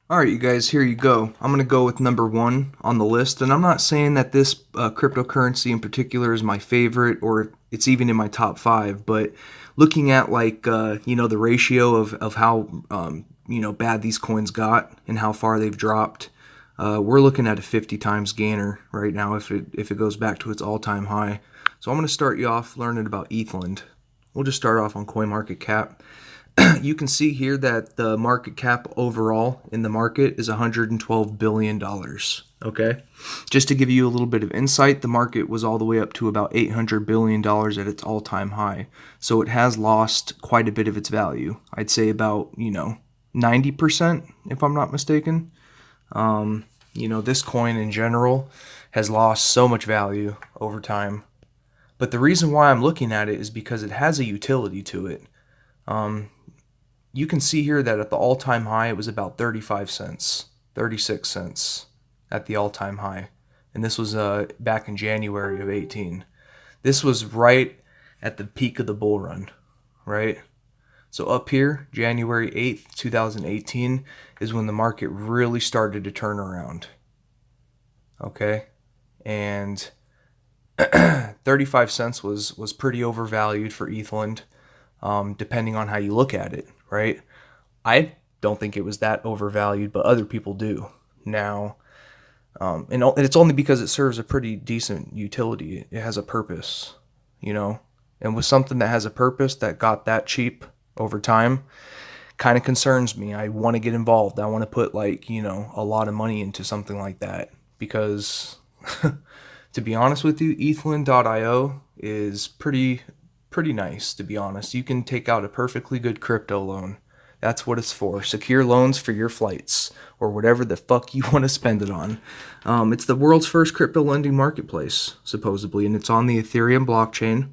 All right, you guys, here you go. I'm going to go with number one on the list. And I'm not saying that this cryptocurrency in particular is my favorite or it's even in my top five, but looking at the ratio of how, bad these coins got and how far they've dropped, we're looking at a 50 times gainer right now if it goes back to its all-time high. So I'm going to start you off learning about Ethlend. We'll just start off on CoinMarketCap. You can see here that the market cap overall in the market is $112 billion. Okay. Just to give you a little bit of insight, the market was all the way up to about $800 billion at its all time high. So it has lost quite a bit of its value. I'd say about, 90%, if I'm not mistaken. This coin in general has lost so much value over time. But the reason why I'm looking at it is because it has a utility to it. You can see here that at the all-time high, it was about 35 cents, 36 cents at the all-time high. And this was back in January of 18. This was right at the peak of the bull run, right? So up here, January 8th, 2018, is when the market really started to turn around. Okay? And 35 cents was pretty overvalued for Ethlend, depending on how you look at it, right? I don't think it was that overvalued, but other people do. Now, and it's only because it serves a pretty decent utility. It has a purpose, and with something that has a purpose that got that cheap over time, kind of concerns me. I want to get involved. I want to put a lot of money into something like that because to be honest with you, Ethlend.io is pretty nice, to be honest. You can take out a perfectly good crypto loan. That's what it's for. Secure loans for your flights or whatever the fuck you want to spend it on. It's the world's first crypto lending marketplace, supposedly, and it's on the Ethereum blockchain.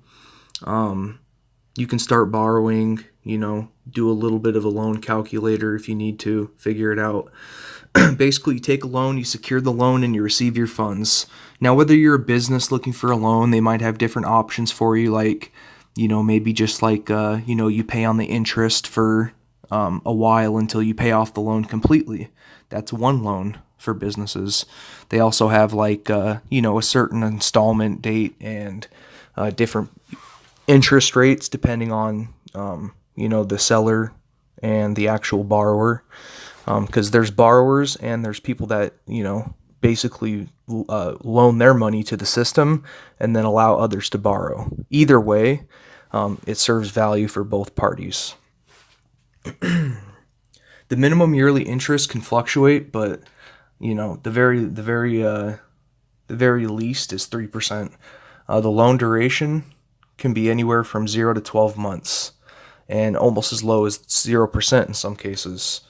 You can start borrowing, do a little bit of a loan calculator if you need to figure it out. Basically, you take a loan, you secure the loan, and you receive your funds. Now, whether you're a business looking for a loan, they might have different options for you, maybe just you pay on the interest for a while until you pay off the loan completely. That's one loan for businesses. They also have a certain installment date and different interest rates depending on, the seller and the actual borrower. Because there's borrowers and there's people that, basically loan their money to the system and then allow others to borrow. Either way, it serves value for both parties. The minimum yearly interest can fluctuate, but the very least is 3%. The loan duration can be anywhere from 0 to 12 months, and almost as low as 0% in some cases.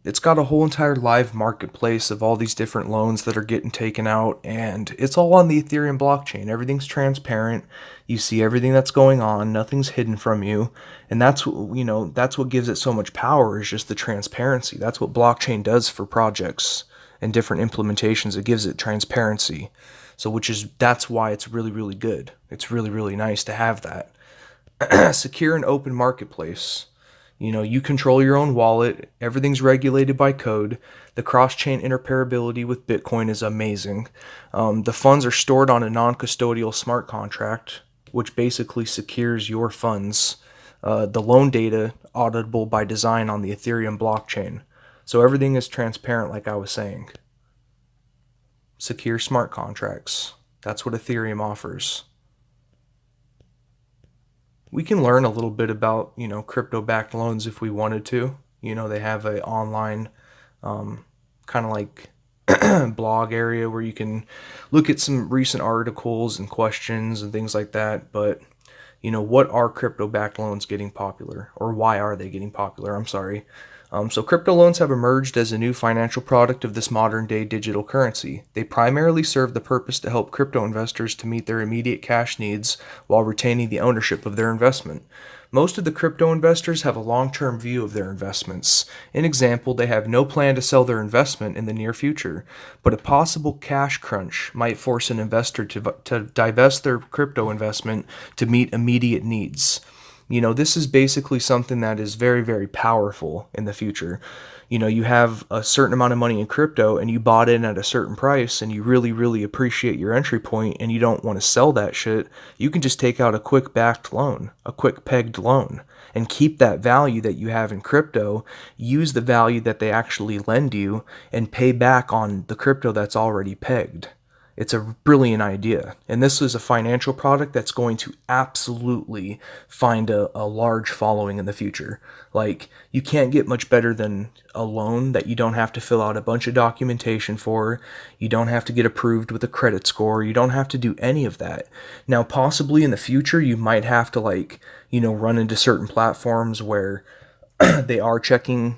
It's got a whole entire live marketplace of all these different loans that are getting taken out, and it's all on the Ethereum blockchain. Everything's transparent. You see everything that's going on. Nothing's hidden from you, and that's what gives it so much power is just the transparency. That's what blockchain does for projects and different implementations. It gives it transparency. So that's why it's really, really good. It's really, really nice to have that. Secure and open marketplace. You control your own wallet. Everything's regulated by code. The cross-chain interoperability with Bitcoin is amazing. The funds are stored on a non-custodial smart contract, which basically secures your funds. The loan data auditable by design on the Ethereum blockchain. So everything is transparent, like I was saying. Secure smart contracts. That's what Ethereum offers. We can learn a little bit about, crypto-backed loans if we wanted to. They have a online kind of like blog area where you can look at some recent articles and questions and things like that. But, what are crypto-backed loans getting popular? Or why are they getting popular? I'm sorry. So crypto loans have emerged as a new financial product of this modern-day digital currency. They primarily serve the purpose to help crypto investors to meet their immediate cash needs while retaining the ownership of their investment. Most of the crypto investors have a long-term view of their investments. In example, they have no plan to sell their investment in the near future, but a possible cash crunch might force an investor to divest their crypto investment to meet immediate needs. This is basically something that is very, very powerful in the future. you have a certain amount of money in crypto and you bought in at a certain price and you really, really appreciate your entry point and you don't want to sell that shit, you can just take out a quick backed loan, a quick pegged loan, and keep that value that you have in crypto, use the value that they actually lend you, and pay back on the crypto that's already pegged. It's a brilliant idea. And this is a financial product that's going to absolutely find a large following in the future. Like, you can't get much better than a loan that you don't have to fill out a bunch of documentation for. You don't have to get approved with a credit score. You don't have to do any of that. Now, possibly in the future, you might have to, run into certain platforms where they are checking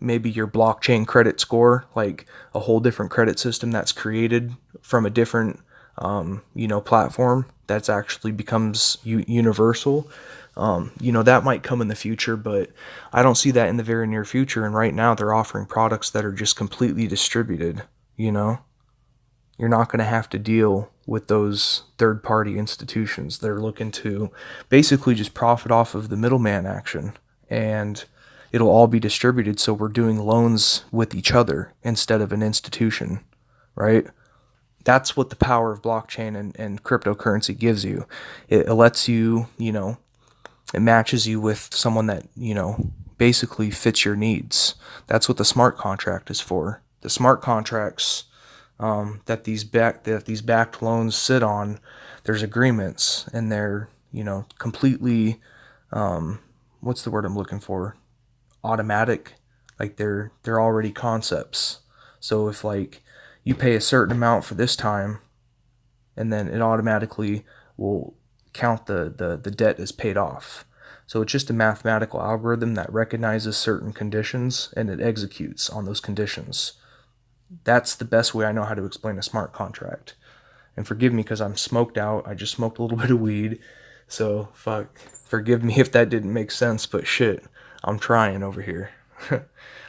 maybe your blockchain credit score, like a whole different credit system that's created from a different platform that's actually becomes universal. That might come in the future, but I don't see that in the very near future. And right now they're offering products that are just completely distributed. You're not going to have to deal with those third-party institutions. They're looking to basically just profit off of the middleman action, and it'll all be distributed, so we're doing loans with each other instead of an institution, right? That's what the power of blockchain and cryptocurrency gives you. It lets you, it matches you with someone that, basically fits your needs. That's what the smart contract is for. The smart contracts that these backed loans sit on, there's agreements, and they're completely what's the word I'm looking for? Automatic. Like they're already concepts. So if you pay a certain amount for this time, and then it automatically will count the debt as paid off. So it's just a mathematical algorithm that recognizes certain conditions and it executes on those conditions. That's the best way I know how to explain a smart contract. And forgive me because I'm smoked out. I just smoked a little bit of weed. So forgive me if that didn't make sense, but shit, I'm trying over here.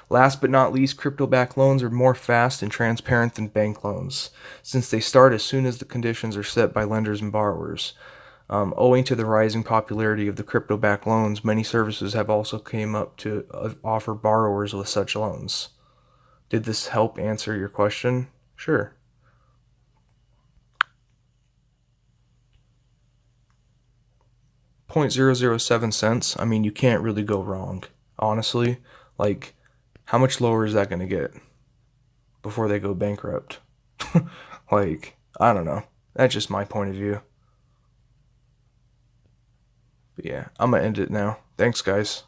Last but not least, crypto-backed loans are more fast and transparent than bank loans, since they start as soon as the conditions are set by lenders and borrowers. Owing to the rising popularity of the crypto-backed loans, many services have also came up to offer borrowers with such loans. Did this help answer your question? Sure. $0.007. I mean, you can't really go wrong, honestly. How much lower is that going to get before they go bankrupt? I don't know. That's just my point of view. But yeah, I'm going to end it now. Thanks, guys.